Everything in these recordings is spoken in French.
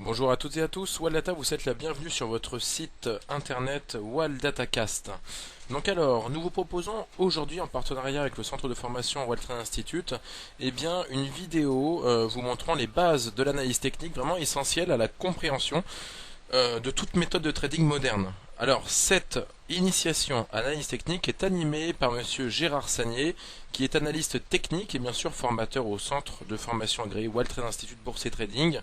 Bonjour à toutes et à tous, Waldata vous êtes la bienvenue sur votre site internet Waldatacast. Donc alors, nous vous proposons aujourd'hui en partenariat avec le centre de formation Waldtrain Institute, une vidéo vous montrant les bases de l'analyse technique vraiment essentielles à la compréhension de toute méthode de trading moderne. Alors, cette initiation à l'analyse technique est animée par monsieur Gérard Sagnier, qui est analyste technique et bien sûr formateur au centre de formation agréé Waldtrain Institute Bourse et Trading,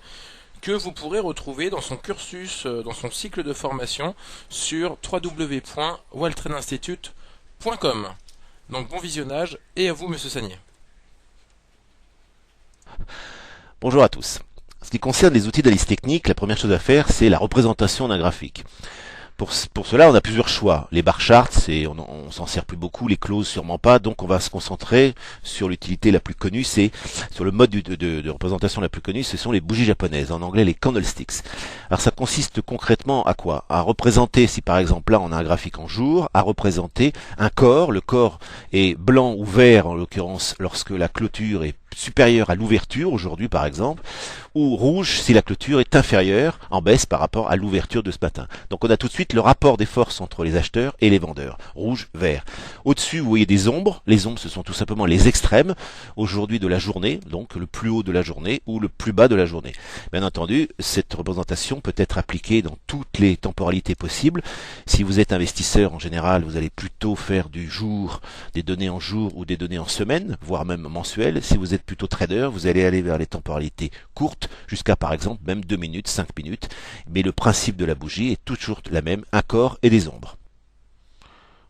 que vous pourrez retrouver dans son cursus, dans son cycle de formation sur www.waltrainstitute.com. Donc bon visionnage et à vous monsieur Sagnier. Bonjour à tous. En ce qui concerne les outils d'analyse technique, la première chose à faire, c'est la représentation d'un graphique. Pour cela, on a plusieurs choix. Les bar charts, on s'en sert plus beaucoup, les closes sûrement pas, donc on va se concentrer sur l'utilité la plus connue, c'est sur le mode de représentation la plus connue, ce sont les bougies japonaises, en anglais les candlesticks. Alors ça consiste concrètement à quoi? À représenter, si par exemple là on a un graphique en jour, à représenter un corps, le corps est blanc ou vert en l'occurrence lorsque la clôture est supérieure à l'ouverture, aujourd'hui par exemple, ou rouge si la clôture est inférieure en baisse par rapport à l'ouverture de ce matin. Donc on a tout de suite le rapport des forces entre les acheteurs et les vendeurs, rouge, vert. Au-dessus, vous voyez des ombres. Les ombres, ce sont tout simplement les extrêmes aujourd'hui de la journée, donc le plus haut de la journée ou le plus bas de la journée. Bien entendu, cette représentation peut être appliquée dans toutes les temporalités possibles. Si vous êtes investisseur, en général, vous allez plutôt faire du jour, des données en jour ou des données en semaine, voire même mensuelles. Si vous êtes plutôt trader, vous allez aller vers les temporalités courtes, jusqu'à par exemple même 2 minutes, 5 minutes. Mais le principe de la bougie est toujours la même, un corps et des ombres.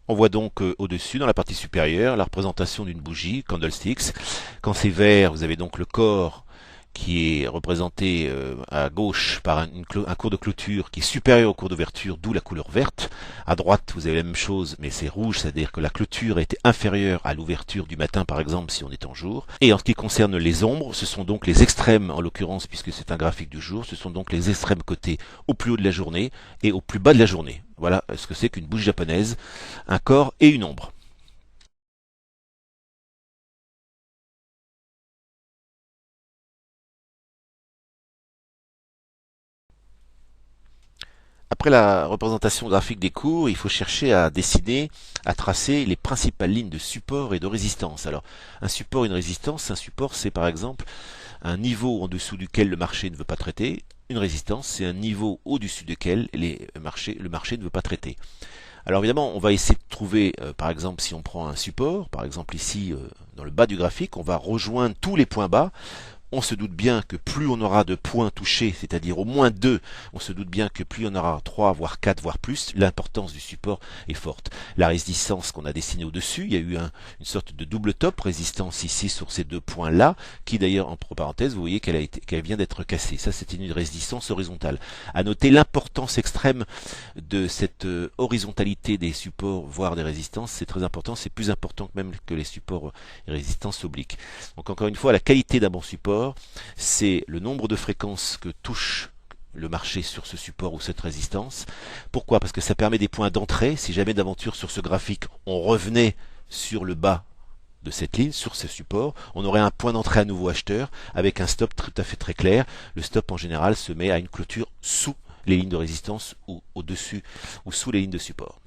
On voit donc au-dessus, dans la partie supérieure, la représentation d'une bougie, candlesticks. Quand c'est vert, vous avez donc le corps qui est représenté à gauche par un cours de clôture qui est supérieur au cours d'ouverture, d'où la couleur verte. À droite, vous avez la même chose, mais c'est rouge, c'est-à-dire que la clôture était inférieure à l'ouverture du matin, par exemple, si on est en jour. Et en ce qui concerne les ombres, ce sont donc les extrêmes, en l'occurrence, puisque c'est un graphique du jour, ce sont donc les extrêmes cotés au plus haut de la journée et au plus bas de la journée. Voilà ce que c'est qu'une bougie japonaise, un corps et une ombre. Après la représentation graphique des cours, il faut chercher à dessiner, à tracer les principales lignes de support et de résistance. Alors, un support et une résistance, un support c'est par exemple un niveau en dessous duquel le marché ne veut pas traiter. Une résistance, c'est un niveau au-dessus duquel le marché ne veut pas traiter. Alors évidemment, on va essayer de trouver, par exemple, si on prend un support, par exemple ici, dans le bas du graphique, on va rejoindre tous les points bas. On se doute bien que plus on aura de points touchés, c'est-à-dire au moins 2, on se doute bien que plus on aura 3, voire 4, voire plus, l'importance du support est forte. La résistance qu'on a dessinée au-dessus, il y a eu une sorte de double top, résistance ici sur ces deux points-là, qui d'ailleurs, entre parenthèses, vous voyez qu'elle vient d'être cassée. Ça, c'était une résistance horizontale. À noter l'importance extrême de cette horizontalité des supports, voire des résistances, c'est très important, c'est plus important même que les supports et résistances obliques. Donc encore une fois, la qualité d'un bon support, c'est le nombre de fréquences que touche le marché sur ce support ou cette résistance. Pourquoi? Parce que ça permet des points d'entrée. Si jamais d'aventure sur ce graphique, on revenait sur le bas de cette ligne, sur ce support, on aurait un point d'entrée à nouveau acheteur avec un stop tout à fait très clair. Le stop en général se met à une clôture sous les lignes de résistance ou au-dessus ou sous les lignes de support.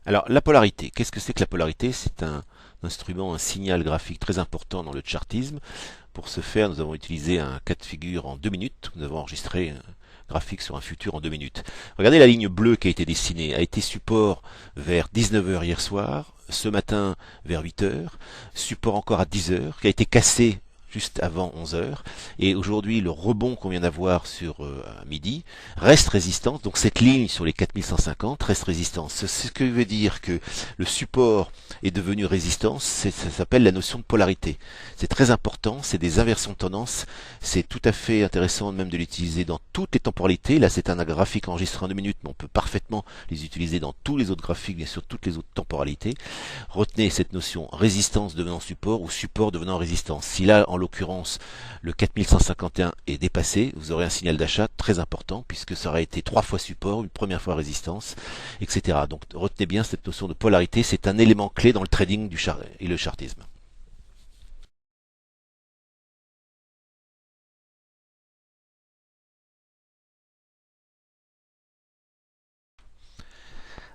Alors, la polarité. Qu'est-ce que c'est que la polarité? C'est un instrument, un signal graphique très important dans le chartisme. Pour ce faire, nous avons utilisé un cas de figure en 2 minutes. Nous avons enregistré un graphique sur un futur en 2 minutes. Regardez la ligne bleue qui a été dessinée. A été support vers 19 heures hier soir, ce matin vers 8 heures, support encore à 10 heures, qui a été cassé juste avant 11 heures. Et aujourd'hui, le rebond qu'on vient d'avoir sur midi reste résistance. Donc cette ligne sur les 4150 reste résistance. Ce que veut dire que le support est devenu résistance, ça s'appelle la notion de polarité. C'est très important, c'est des inversions de tendance. C'est tout à fait intéressant même de l'utiliser dans toutes les temporalités. Là, c'est un graphique enregistré en 2 minutes, mais on peut parfaitement les utiliser dans tous les autres graphiques, bien sûr, toutes les autres temporalités. Retenez cette notion résistance devenant support ou support devenant résistance. Si là, en en l'occurrence le 4151 est dépassé, vous aurez un signal d'achat très important puisque ça aurait été 3 fois support, une première fois résistance, etc. Donc retenez bien cette notion de polarité, c'est un élément clé dans le trading et le chartisme.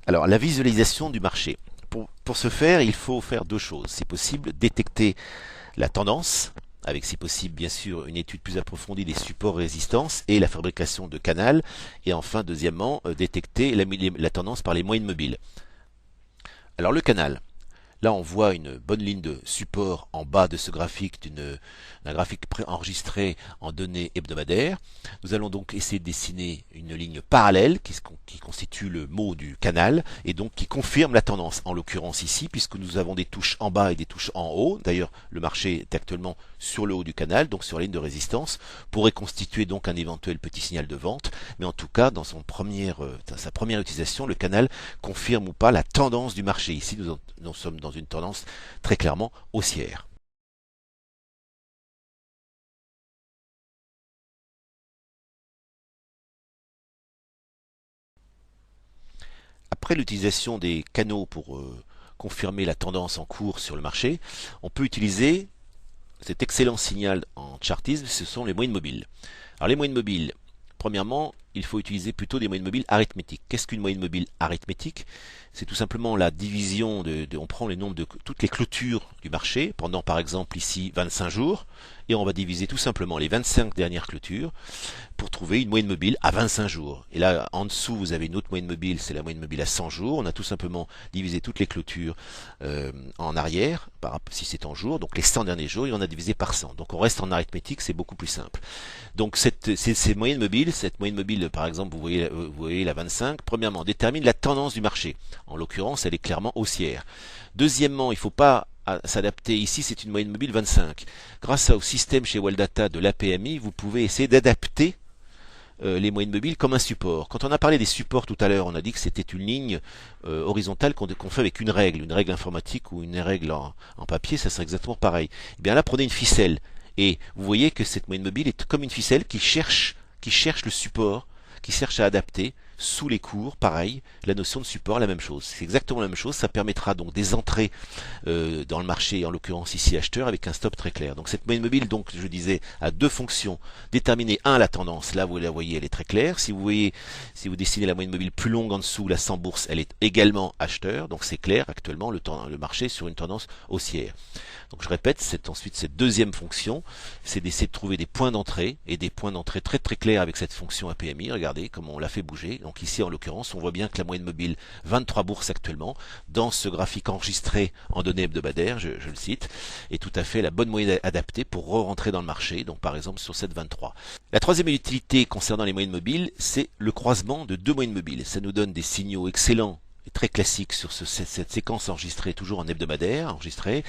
Alors la visualisation du marché. Pour ce faire, il faut faire deux choses. Si possible, détecter la tendance, avec si possible bien sûr une étude plus approfondie des supports résistances et la fabrication de canals. Et enfin, deuxièmement, détecter la tendance par les moyennes mobiles. Alors le canal. Là, on voit une bonne ligne de support en bas de ce graphique, d'un graphique préenregistré en données hebdomadaires. Nous allons donc essayer de dessiner une ligne parallèle qui constitue le mot du canal et donc qui confirme la tendance, en l'occurrence ici, puisque nous avons des touches en bas et des touches en haut. D'ailleurs, le marché est actuellement sur le haut du canal, donc sur la ligne de résistance, pourrait constituer donc un éventuel petit signal de vente. Mais en tout cas, dans sa première utilisation, le canal confirme ou pas la tendance du marché. Ici, nous sommes dans une tendance très clairement haussière. Après l'utilisation des canaux pour confirmer la tendance en cours sur le marché, on peut utiliser cet excellent signal en chartisme, ce sont les moyennes mobiles. Alors les moyennes mobiles, premièrement, il faut utiliser plutôt des moyennes mobiles arithmétiques. Qu'est-ce qu'une moyenne mobile arithmétique? C'est tout simplement la division on prend les nombres de toutes les clôtures du marché pendant par exemple ici 25 jours et on va diviser tout simplement les 25 dernières clôtures pour trouver une moyenne mobile à 25 jours. Et là, en dessous, vous avez une autre moyenne mobile, c'est la moyenne mobile à 100 jours. On a tout simplement divisé toutes les clôtures en arrière, si c'est en jours, donc les 100 derniers jours, et on a divisé par 100. Donc on reste en arithmétique, c'est beaucoup plus simple. Donc ces moyennes mobiles, cette moyenne mobile, par exemple, vous voyez la 25, premièrement, détermine la tendance du marché. En l'occurrence, elle est clairement haussière. Deuxièmement, il ne faut pas s'adapter. Ici, c'est une moyenne mobile 25. Grâce au système chez Waldata de l'APMI, vous pouvez essayer d'adapter les moyennes mobiles comme un support. Quand on a parlé des supports tout à l'heure, on a dit que c'était une ligne horizontale qu'on fait avec une règle informatique ou une règle en papier, ça serait exactement pareil. Et bien là, prenez une ficelle et vous voyez que cette moyenne mobile est comme une ficelle qui cherche le support, qui cherche à adapter sous les cours, pareil, la notion de support, la même chose. C'est exactement la même chose, ça permettra donc des entrées dans le marché, en l'occurrence ici acheteur, avec un stop très clair. Donc cette moyenne mobile, donc je disais, a deux fonctions. Déterminer, la tendance, là vous la voyez, elle est très claire. Si vous dessinez la moyenne mobile plus longue en dessous, la 100 bourse, elle est également acheteur, donc c'est clair, actuellement le marché est sur une tendance haussière. Donc je répète, ensuite cette deuxième fonction, c'est d'essayer de trouver des points d'entrée, et des points d'entrée très très clairs avec cette fonction APMI. Regardez comment on l'a fait bouger. Donc ici en l'occurrence, on voit bien que la moyenne mobile 23 bourses actuellement, dans ce graphique enregistré en données hebdomadaires, je le cite, est tout à fait la bonne moyenne adaptée pour re-rentrer dans le marché, donc par exemple sur cette 23. La troisième utilité concernant les moyennes mobiles, c'est le croisement de deux moyennes mobiles. Ça nous donne des signaux excellents et très classiques sur cette séquence enregistrée, toujours en hebdomadaire, enregistrée.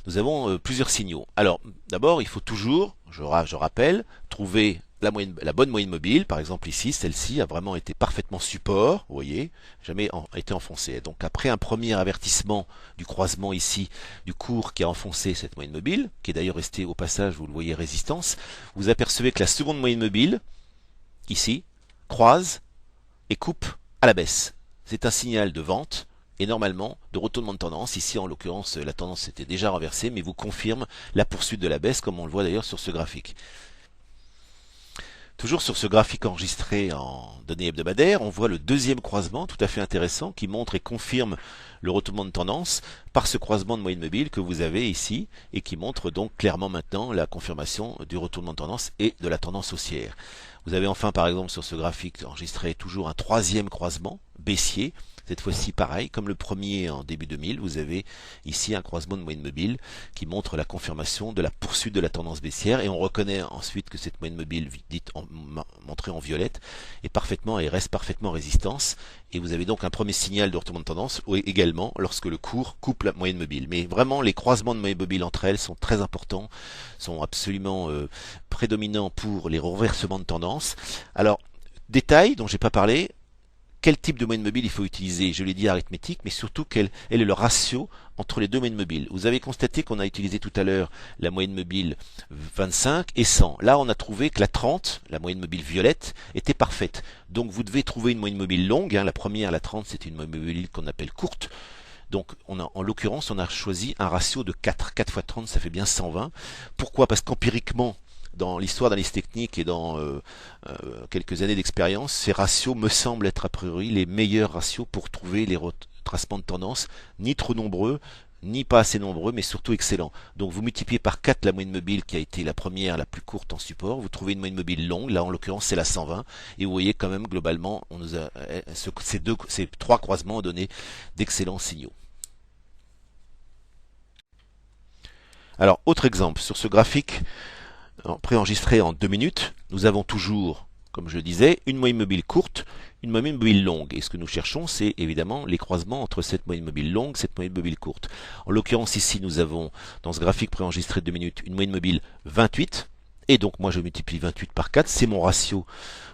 Nous avons plusieurs signaux. Alors, d'abord, il faut toujours, je rappelle, trouver la bonne moyenne mobile. Par exemple ici, celle-ci a vraiment été parfaitement support, vous voyez, jamais été enfoncée. Donc après un premier avertissement du croisement ici, du cours qui a enfoncé cette moyenne mobile, qui est d'ailleurs restée au passage, vous le voyez, résistance, vous apercevez que la seconde moyenne mobile, ici, croise et coupe à la baisse. C'est un signal de vente et normalement de retournement de tendance. Ici en l'occurrence la tendance s'était déjà renversée mais vous confirme la poursuite de la baisse comme on le voit d'ailleurs sur ce graphique. Toujours sur ce graphique enregistré en données hebdomadaires, on voit le deuxième croisement tout à fait intéressant qui montre et confirme le retournement de tendance par ce croisement de moyenne mobile que vous avez ici et qui montre donc clairement maintenant la confirmation du retournement de tendance et de la tendance haussière. Vous avez enfin par exemple sur ce graphique enregistré toujours un troisième croisement baissier. Cette fois-ci, pareil, comme le premier en début 2000, vous avez ici un croisement de moyenne mobile qui montre la confirmation de la poursuite de la tendance baissière. Et on reconnaît ensuite que cette moyenne mobile, montrée en violette, reste parfaitement résistance. Et vous avez donc un premier signal de retournement de tendance également lorsque le cours coupe la moyenne mobile. Mais vraiment, les croisements de moyenne mobile entre elles sont très importants, sont absolument prédominants pour les reversements de tendance. Alors, détail dont j'ai pas parlé, quel type de moyenne mobile il faut utiliser. Je l'ai dit arithmétique, mais surtout quel est le ratio entre les deux moyennes mobiles. Vous avez constaté qu'on a utilisé tout à l'heure la moyenne mobile 25 et 100. Là, on a trouvé que la 30, la moyenne mobile violette, était parfaite. Donc vous devez trouver une moyenne mobile longue. La première, la 30, c'est une moyenne mobile qu'on appelle courte. Donc en l'occurrence, on a choisi un ratio de 4. 4 fois 30, ça fait bien 120. Pourquoi? Parce qu'empiriquement, dans l'histoire d'analyse technique et dans quelques années d'expérience, ces ratios me semblent être a priori les meilleurs ratios pour trouver les retracements de tendance, ni trop nombreux, ni pas assez nombreux, mais surtout excellents. Donc vous multipliez par 4 la moyenne mobile qui a été la première, la plus courte en support, vous trouvez une moyenne mobile longue, là en l'occurrence c'est la 120, et vous voyez quand même globalement, on nous a, ces trois croisements ont donné d'excellents signaux. Alors, autre exemple, sur ce graphique préenregistré en 2 minutes, nous avons toujours, comme je le disais, une moyenne mobile courte, une moyenne mobile longue. Et ce que nous cherchons, c'est évidemment les croisements entre cette moyenne mobile longue et cette moyenne mobile courte. En l'occurrence, ici, nous avons, dans ce graphique préenregistré de 2 minutes, une moyenne mobile 28. Et donc, moi, je multiplie 28 par 4. C'est mon ratio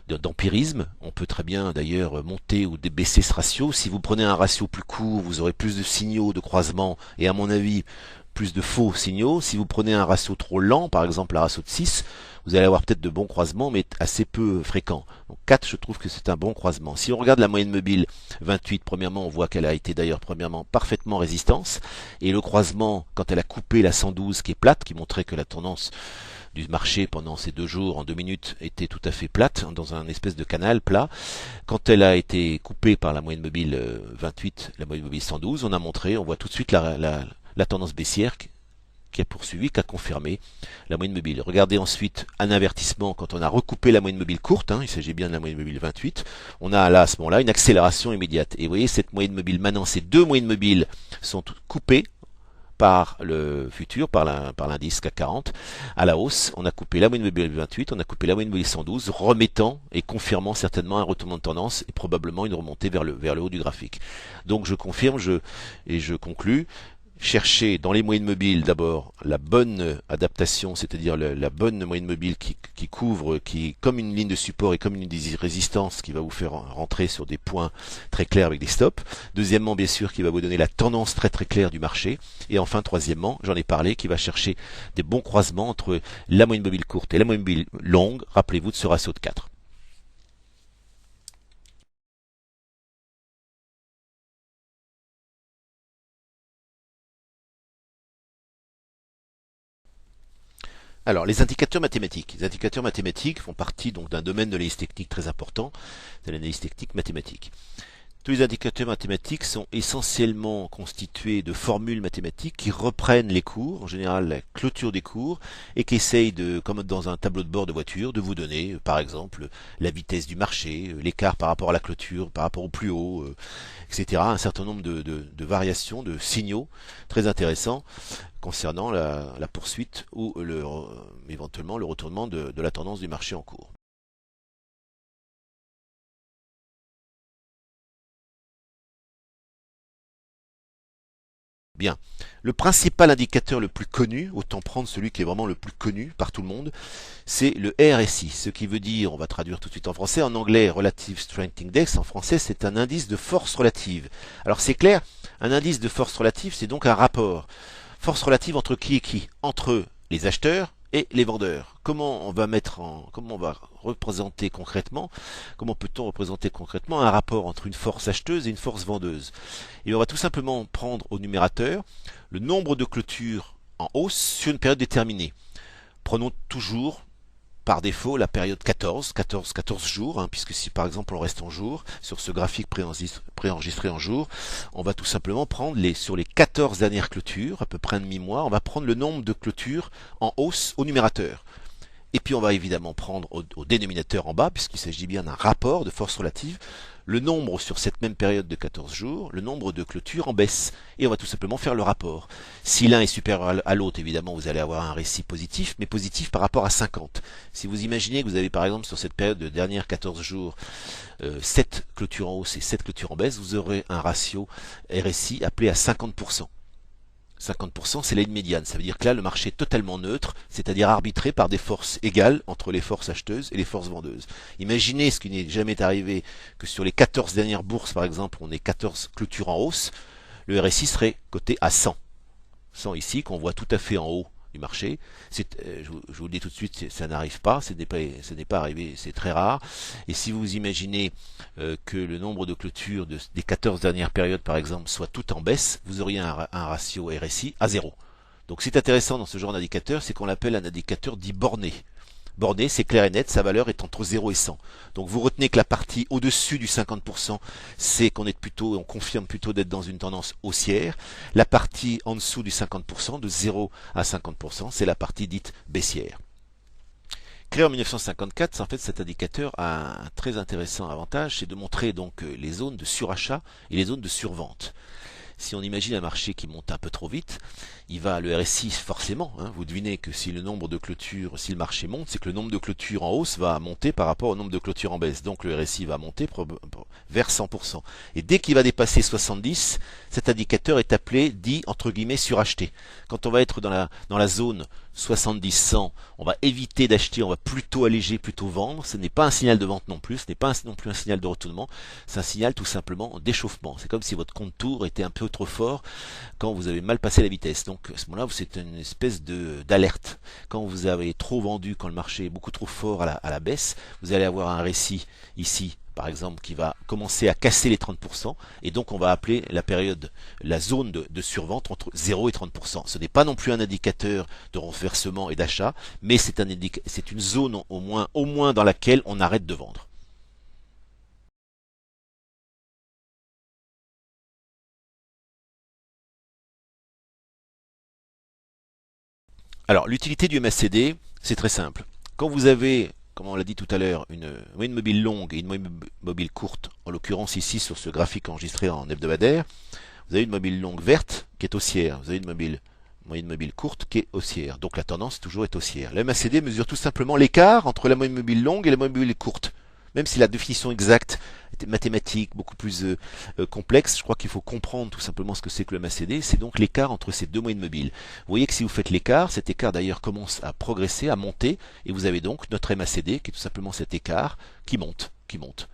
d'empirisme. On peut très bien, d'ailleurs, monter ou baisser ce ratio. Si vous prenez un ratio plus court, vous aurez plus de signaux de croisement. Et à mon avis, plus de faux signaux. Si vous prenez un ratio trop lent, par exemple un ratio de 6, vous allez avoir peut-être de bons croisements, mais assez peu fréquents. Donc 4, je trouve que c'est un bon croisement. Si on regarde la moyenne mobile 28, premièrement, on voit qu'elle a été d'ailleurs premièrement parfaitement résistance. Et le croisement, quand elle a coupé la 112 qui est plate, qui montrait que la tendance du marché pendant ces 2 jours, en 2 minutes, était tout à fait plate, dans un espèce de canal plat. Quand elle a été coupée par la moyenne mobile 28, la moyenne mobile 112, on a montré, on voit tout de suite la tendance baissière qui a poursuivi, qui a confirmé la moyenne mobile. Regardez ensuite un avertissement quand on a recoupé la moyenne mobile courte, il s'agit bien de la moyenne mobile 28, on a là à ce moment-là une accélération immédiate. Et vous voyez cette moyenne mobile, maintenant ces 2 moyennes mobiles sont coupées par le futur, par l'indice CAC 40, à la hausse. On a coupé la moyenne mobile 28, on a coupé la moyenne mobile 112, remettant et confirmant certainement un retournement de tendance et probablement une remontée vers le haut du graphique. Donc je confirme et je conclus. Chercher dans les moyennes mobiles d'abord la bonne adaptation, c'est-à-dire la bonne moyenne mobile qui couvre, qui comme une ligne de support et comme une ligne de résistance qui va vous faire rentrer sur des points très clairs avec des stops. Deuxièmement, bien sûr, qui va vous donner la tendance très très claire du marché. Et enfin, troisièmement, j'en ai parlé, qui va chercher des bons croisements entre la moyenne mobile courte et la moyenne mobile longue. Rappelez-vous de ce ratio de 4. Alors, les indicateurs mathématiques. Les indicateurs mathématiques font partie donc d'un domaine de l'analyse technique très important, c'est l'analyse technique mathématique. Tous les indicateurs mathématiques sont essentiellement constitués de formules mathématiques qui reprennent les cours, en général la clôture des cours, et qui essayent comme dans un tableau de bord de voiture, de vous donner, par exemple, la vitesse du marché, l'écart par rapport à la clôture, par rapport au plus haut, etc. Un certain nombre de variations, de signaux très intéressants concernant la poursuite ou éventuellement le retournement de la tendance du marché en cours. Bien. Le principal indicateur le plus connu, autant prendre celui qui est vraiment le plus connu par tout le monde, c'est le RSI, ce qui veut dire, on va traduire tout de suite en français, en anglais Relative Strength Index, en français c'est un indice de force relative. Alors c'est clair, un indice de force relative c'est donc un rapport. Force relative entre qui et qui? Entre les acheteurs et les vendeurs. Comment on va représenter concrètement, comment peut-on représenter concrètement un rapport entre une force acheteuse et une force vendeuse? Et on va tout simplement prendre au numérateur le nombre de clôtures en hausse sur une période déterminée. Prenons toujours par défaut la période 14 jours, puisque si par exemple on reste en jour, sur ce graphique préenregistré en jour, on va tout simplement prendre sur les 14 dernières clôtures, à peu près un demi-mois, on va prendre le nombre de clôtures en hausse au numérateur. Et puis on va évidemment prendre au dénominateur en bas, puisqu'il s'agit bien d'un rapport de force relative, le nombre sur cette même période de 14 jours, le nombre de clôtures en baisse. Et on va tout simplement faire le rapport. Si l'un est supérieur à l'autre, évidemment, vous allez avoir un récit positif, mais positif par rapport à 50. Si vous imaginez que vous avez par exemple sur cette période de dernière 14 jours 7 clôtures en hausse et 7 clôtures en baisse, vous aurez un ratio RSI appelé à 50%. 50%, c'est la ligne médiane. Ça veut dire que là, le marché est totalement neutre, c'est-à-dire arbitré par des forces égales entre les forces acheteuses et les forces vendeuses. Imaginez ce qui n'est jamais arrivé, que sur les 14 dernières bourses, par exemple, on ait 14 clôtures en hausse, le RSI serait coté à 100. 100 ici, qu'on voit tout à fait en haut du marché. Je vous le dis tout de suite, ça n'arrive pas, ce n'est pas arrivé, c'est très rare. Et si vous imaginez que le nombre de clôtures des 14 dernières périodes, par exemple, soit tout en baisse, vous auriez un ratio RSI à 0. Donc ce qui est intéressant dans ce genre d'indicateur, c'est qu'on l'appelle un indicateur dit borné. Borné, c'est clair et net, sa valeur est entre 0 et 100. Donc vous retenez que la partie au-dessus du 50%, c'est qu'on est plutôt, on confirme plutôt d'être dans une tendance haussière. La partie en dessous du 50%, de 0 à 50%, c'est la partie dite baissière. Créé en 1954, en fait, cet indicateur a un très intéressant avantage, c'est de montrer donc les zones de surachat et les zones de survente. Si on imagine un marché qui monte un peu trop vite, le RSI forcément, vous devinez que si le nombre de clôtures, si le marché monte, c'est que le nombre de clôtures en hausse va monter par rapport au nombre de clôtures en baisse. Donc le RSI va monter vers 100%. Et dès qu'il va dépasser 70, cet indicateur est appelé, dit entre guillemets, suracheté. Quand on va être dans la zone 70-100, on va éviter d'acheter, on va plutôt alléger, plutôt vendre. Ce n'est pas un signal de vente non plus, ce n'est pas non plus un signal de retournement, c'est un signal tout simplement d'échauffement. C'est comme si votre compte tour était un peu trop fort quand vous avez mal passé la vitesse. Donc à ce moment-là, c'est une espèce d'alerte. Quand vous avez trop vendu, quand le marché est beaucoup trop fort à la baisse, vous allez avoir un récit ici, par exemple, qui va commencer à casser les 30%, et donc on va appeler la période, la zone de survente entre 0 et 30%. Ce n'est pas non plus un indicateur de renversement et d'achat, mais c'est une zone au moins dans laquelle on arrête de vendre. Alors, l'utilité du MACD, c'est très simple. Quand vous avez, comme on l'a dit tout à l'heure, une moyenne mobile longue et une moyenne mobile courte, en l'occurrence ici sur ce graphique enregistré en hebdomadaire, vous avez une mobile longue verte qui est haussière, vous avez une moyenne mobile courte qui est haussière. Donc la tendance toujours est haussière. Le MACD mesure tout simplement l'écart entre la moyenne mobile longue et la moyenne mobile courte. Même si la définition exacte est mathématique, beaucoup plus complexe, je crois qu'il faut comprendre tout simplement ce que c'est que le MACD. C'est donc l'écart entre ces deux moyennes mobiles. Vous voyez que si vous faites l'écart, cet écart d'ailleurs commence à progresser, à monter, et vous avez donc notre MACD qui est tout simplement cet écart qui monte, qui monte.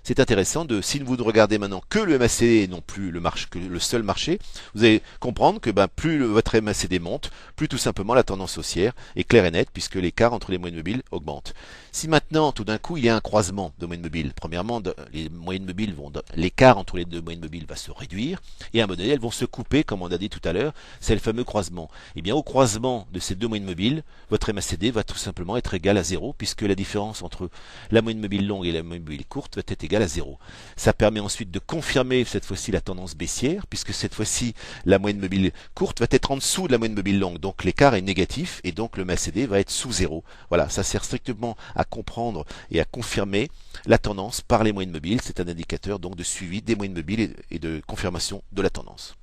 C'est intéressant si vous ne regardez maintenant que le MACD et non plus que le seul marché, vous allez comprendre que plus votre MACD monte, plus tout simplement la tendance haussière est claire et nette puisque l'écart entre les moyennes mobiles augmente. Si maintenant tout d'un coup il y a un croisement de moyennes mobiles, premièrement les moyennes mobiles l'écart entre les deux moyennes mobiles va se réduire et à un moment donné elles vont se couper comme on a dit tout à l'heure, c'est le fameux croisement. Et bien au croisement de ces deux moyennes mobiles, votre MACD va tout simplement être égal à 0 puisque la différence entre la moyenne mobile longue et la moyenne mobile courte va être égale à 0. Ça permet ensuite de confirmer cette fois-ci la tendance baissière, puisque cette fois-ci la moyenne mobile courte va être en dessous de la moyenne mobile longue, donc l'écart est négatif et donc le MACD va être sous 0. Voilà, ça sert strictement à comprendre et à confirmer la tendance par les moyennes mobiles. C'est un indicateur donc de suivi des moyennes mobiles et de confirmation de la tendance.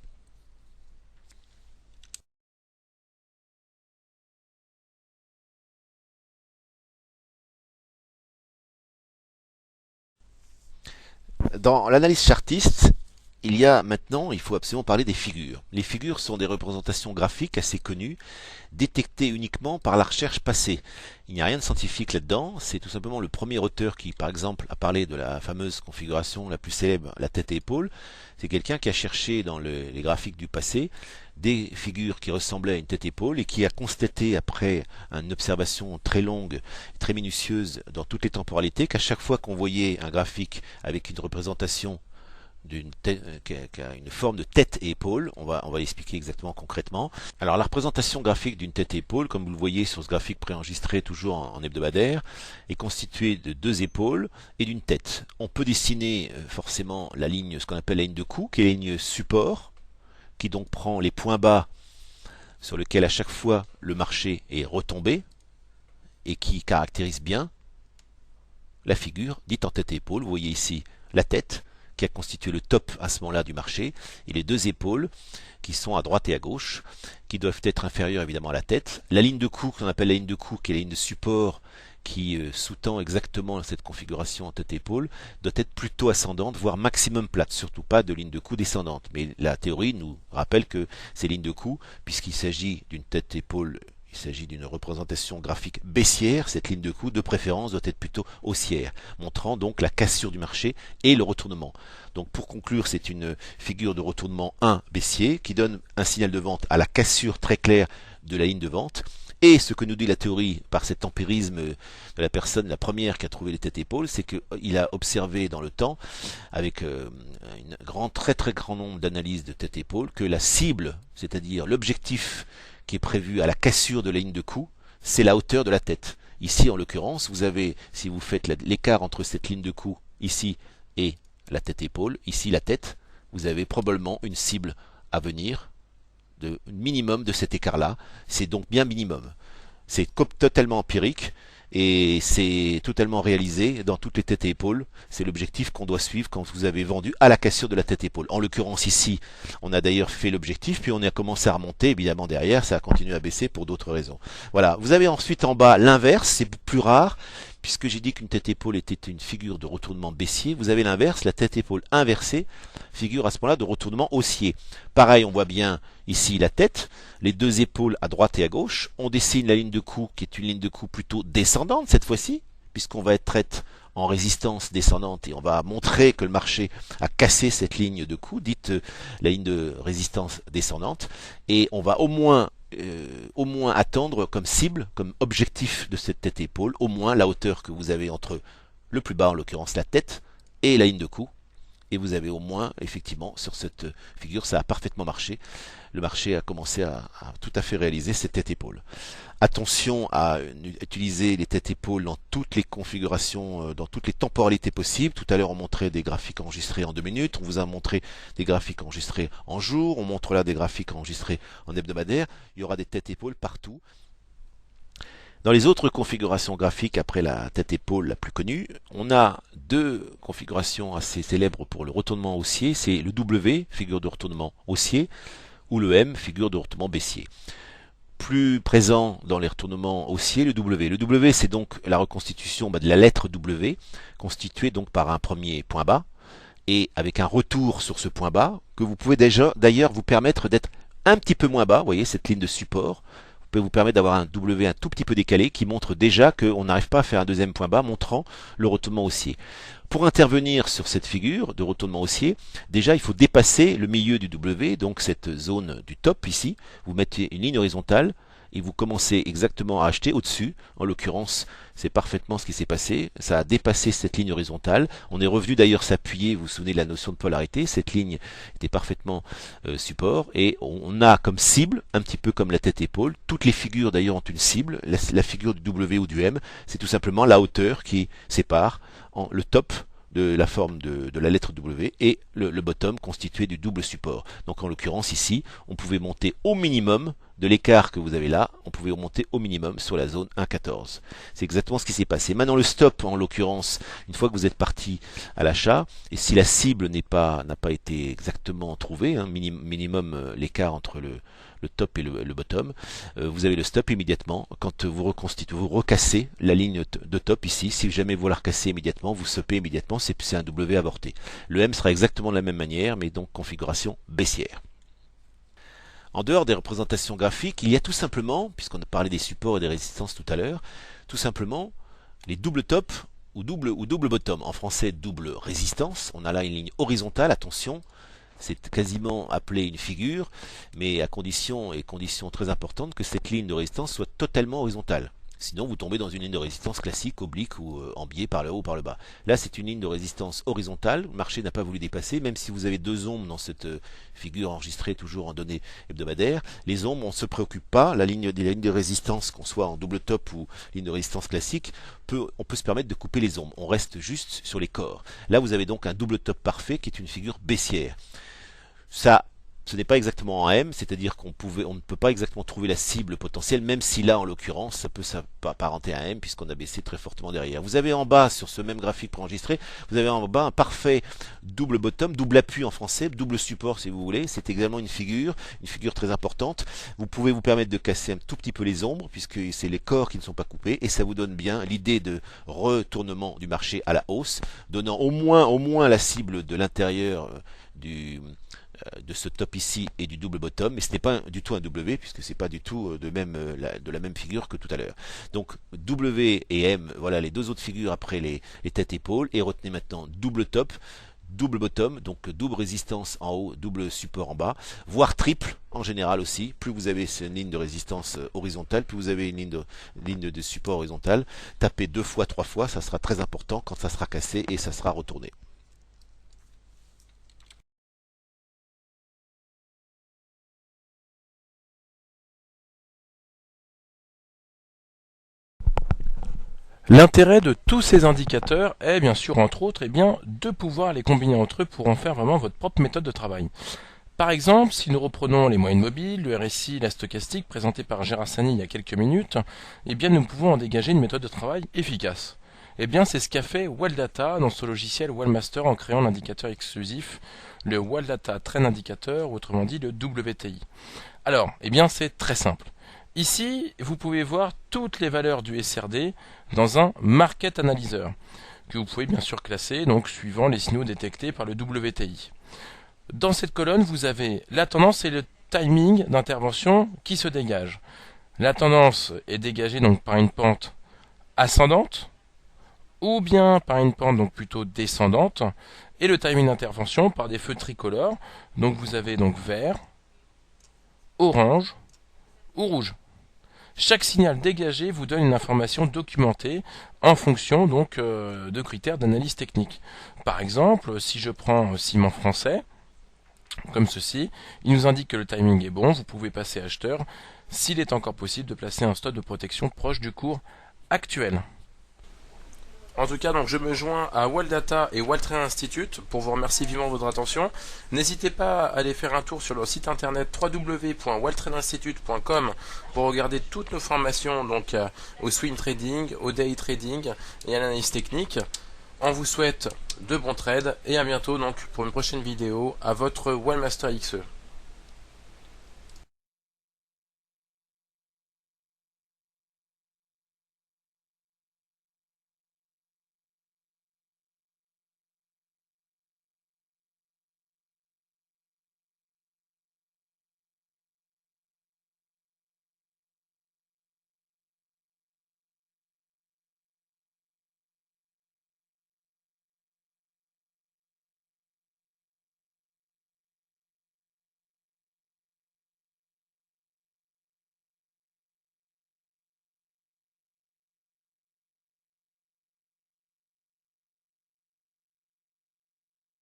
Dans l'analyse chartiste, il faut absolument parler des figures. Les figures sont des représentations graphiques assez connues, détectées uniquement par la recherche passée. Il n'y a rien de scientifique là-dedans, c'est tout simplement le premier auteur qui, par exemple, a parlé de la fameuse configuration la plus célèbre, la tête et épaule. C'est quelqu'un qui a cherché dans les graphiques du passé des figures qui ressemblaient à une tête-épaule et qui a constaté, après une observation très longue, très minutieuse dans toutes les temporalités, qu'à chaque fois qu'on voyait un graphique avec une représentation qui a une forme de tête et épaule. On va l'expliquer exactement concrètement. Alors la représentation graphique d'une tête et épaule, comme vous le voyez sur ce graphique préenregistré toujours en hebdomadaire, est constituée de deux épaules et d'une tête. On peut dessiner forcément la ligne, ce qu'on appelle la ligne de coup, qui est la ligne support, qui donc prend les points bas sur lesquels à chaque fois le marché est retombé et qui caractérise bien la figure dite en tête et épaule. Vous voyez ici la tête qui a constitué le top à ce moment-là du marché, et les deux épaules qui sont à droite et à gauche, qui doivent être inférieures évidemment à la tête. La ligne de coup, qu'on appelle la ligne de coup, qui est la ligne de support, qui sous-tend exactement cette configuration en tête-épaule doit être plutôt ascendante, voire maximum plate, surtout pas de ligne de cou descendante. Mais la théorie nous rappelle que ces lignes de cou, puisqu'il s'agit d'une tête-épaule, il s'agit d'une représentation graphique baissière, cette ligne de cou de préférence doit être plutôt haussière, montrant donc la cassure du marché et le retournement. Donc pour conclure, c'est une figure de retournement 1 baissier qui donne un signal de vente à la cassure très claire de la ligne de vente. Et ce que nous dit la théorie par cet empirisme de la personne, la première qui a trouvé les têtes-épaules, c'est qu'il a observé dans le temps, avec très très grand nombre d'analyses de têtes-épaules, que la cible, c'est-à-dire l'objectif qui est prévu à la cassure de la ligne de cou, c'est la hauteur de la tête. Ici, en l'occurrence, vous avez, si vous faites l'écart entre cette ligne de cou ici et la tête-épaule, ici la tête, vous avez probablement une cible à venir de minimum de cet écart-là. C'est donc bien minimum. C'est totalement empirique et c'est totalement réalisé dans toutes les têtes et épaules. C'est l'objectif qu'on doit suivre quand vous avez vendu à la cassure de la tête-épaule. En l'occurrence ici, on a d'ailleurs fait l'objectif, puis on a commencé à remonter. Évidemment derrière, ça a continué à baisser pour d'autres raisons. Voilà. Vous avez ensuite en bas l'inverse, c'est plus rare. Puisque j'ai dit qu'une tête-épaule était une figure de retournement baissier, vous avez l'inverse, la tête-épaule inversée, figure à ce moment-là de retournement haussier. Pareil, on voit bien ici la tête, les deux épaules à droite et à gauche. On dessine la ligne de cou, qui est une ligne de cou plutôt descendante cette fois-ci, puisqu'on va être traite en résistance descendante et on va montrer que le marché a cassé cette ligne de cou, dite la ligne de résistance descendante, et on va au moins attendre comme cible, comme objectif de cette tête-épaule, au moins la hauteur que vous avez entre le plus bas, en l'occurrence la tête, et la ligne de cou. Et vous avez au moins, effectivement, sur cette figure, ça a parfaitement marché. Le marché a commencé à tout à fait réaliser cette tête-épaule. Attention à utiliser les têtes-épaules dans toutes les configurations, dans toutes les temporalités possibles. Tout à l'heure, on montrait des graphiques enregistrés en 2 minutes. On vous a montré des graphiques enregistrés en jour. On montre là des graphiques enregistrés en hebdomadaire. Il y aura des têtes-épaules partout. Dans les autres configurations graphiques, après la tête-épaule la plus connue, on a deux configurations assez célèbres pour le retournement haussier. C'est le W, figure de retournement haussier, ou le M, figure de retournement baissier. Plus présent dans les retournements haussiers, le W. Le W, c'est donc la reconstitution de la lettre W, constituée donc par un premier point bas, et avec un retour sur ce point bas, que vous pouvez déjà d'ailleurs vous permettre d'être un petit peu moins bas, vous voyez cette ligne de support, peut vous permettre d'avoir un W un tout petit peu décalé qui montre déjà qu'on n'arrive pas à faire un deuxième point bas, montrant le retournement haussier. Pour intervenir sur cette figure de retournement haussier, déjà il faut dépasser le milieu du W, donc cette zone du top ici. Vous mettez une ligne horizontale et vous commencez exactement à acheter au-dessus. En l'occurrence, c'est parfaitement ce qui s'est passé. Ça a dépassé cette ligne horizontale. On est revenu d'ailleurs s'appuyer, vous vous souvenez de la notion de polarité. Cette ligne était parfaitement support. Et on a comme cible, un petit peu comme la tête-épaule, toutes les figures d'ailleurs ont une cible. La figure du W ou du M, c'est tout simplement la hauteur qui sépare le top de la forme de la lettre W et le bottom constitué du double support. Donc en l'occurrence ici, on pouvait monter au minimum de l'écart que vous avez là, on pouvait monter au minimum sur la zone 1,14. C'est exactement ce qui s'est passé. Maintenant le stop, en l'occurrence, une fois que vous êtes parti à l'achat, et si la cible n'a pas été exactement trouvée, minimum l'écart entre le top et le bottom, vous avez le stop immédiatement. Quand vous recassez la ligne de top ici, si jamais vous la recassez immédiatement, vous stoppez immédiatement, c'est un W avorté. Le M sera exactement de la même manière, mais donc configuration baissière. En dehors des représentations graphiques, il y a tout simplement, puisqu'on a parlé des supports et des résistances tout à l'heure, tout simplement les double top ou double bottom. En français, double résistance. On a là une ligne horizontale, attention. C'est quasiment appelé une figure, mais à condition très importante que cette ligne de résistance soit totalement horizontale. Sinon, vous tombez dans une ligne de résistance classique, oblique ou en biais par le haut ou par le bas. Là, c'est une ligne de résistance horizontale. Le marché n'a pas voulu dépasser, même si vous avez deux ombres dans cette figure enregistrée toujours en données hebdomadaires. Les ombres, on ne se préoccupe pas. La ligne de résistance, qu'on soit en double top ou ligne de résistance classique, on peut se permettre de couper les ombres. On reste juste sur les corps. Là, vous avez donc un double top parfait qui est une figure baissière. Ça ce n'est pas exactement un M, c'est-à-dire on ne peut pas exactement trouver la cible potentielle, même si là, en l'occurrence, ça peut s'apparenter à un M, puisqu'on a baissé très fortement derrière. Vous avez en bas, sur ce même graphique préenregistré, vous avez en bas un parfait double bottom, double appui en français, double support si vous voulez. C'est également une figure très importante. Vous pouvez vous permettre de casser un tout petit peu les ombres, puisque c'est les corps qui ne sont pas coupés, et ça vous donne bien l'idée de retournement du marché à la hausse, donnant au moins la cible de l'intérieur de ce top ici et du double bottom, mais ce n'est pas du tout un W, puisque c'est pas du tout de la même figure que tout à l'heure. Donc W et M, voilà les deux autres figures après les têtes épaules, et retenez maintenant double top, double bottom, donc double résistance en haut, double support en bas, voire triple en général aussi. Plus vous avez une ligne de résistance horizontale, plus vous avez une ligne de support horizontale. Tapez 2 fois, 3 fois, ça sera très important quand ça sera cassé et ça sera retourné. L'intérêt de tous ces indicateurs est bien sûr entre autres de pouvoir les combiner entre eux pour en faire vraiment votre propre méthode de travail. Par exemple, si nous reprenons les moyennes mobiles, le RSI, la stochastique présenté par Gerassani il y a quelques minutes, nous pouvons en dégager une méthode de travail efficace. C'est ce qu'a fait WellData dans son logiciel WellMaster en créant l'indicateur exclusif, le WellData Trend Indicator, autrement dit le WTI. Alors, c'est très simple. Ici, vous pouvez voir toutes les valeurs du SRD dans un Market Analyzer, que vous pouvez bien sûr classer, donc suivant les signaux détectés par le WTI. Dans cette colonne, vous avez la tendance et le timing d'intervention qui se dégagent. La tendance est dégagée donc par une pente ascendante, ou bien par une pente donc plutôt descendante, et le timing d'intervention par des feux tricolores. Donc vous avez donc vert, orange ou rouge. Chaque signal dégagé vous donne une information documentée en fonction donc de critères d'analyse technique. Par exemple, si je prends ciment français, comme ceci, il nous indique que le timing est bon, vous pouvez passer acheteur s'il est encore possible de placer un stop de protection proche du cours actuel. En tout cas, donc, je me joins à WellData et WellTrade Institute pour vous remercier vivement de votre attention. N'hésitez pas à aller faire un tour sur leur site internet www.welltradeinstitute.com pour regarder toutes nos formations donc, au swing trading, au day trading et à l'analyse technique. On vous souhaite de bons trades et à bientôt donc, pour une prochaine vidéo à votre WellMaster XE.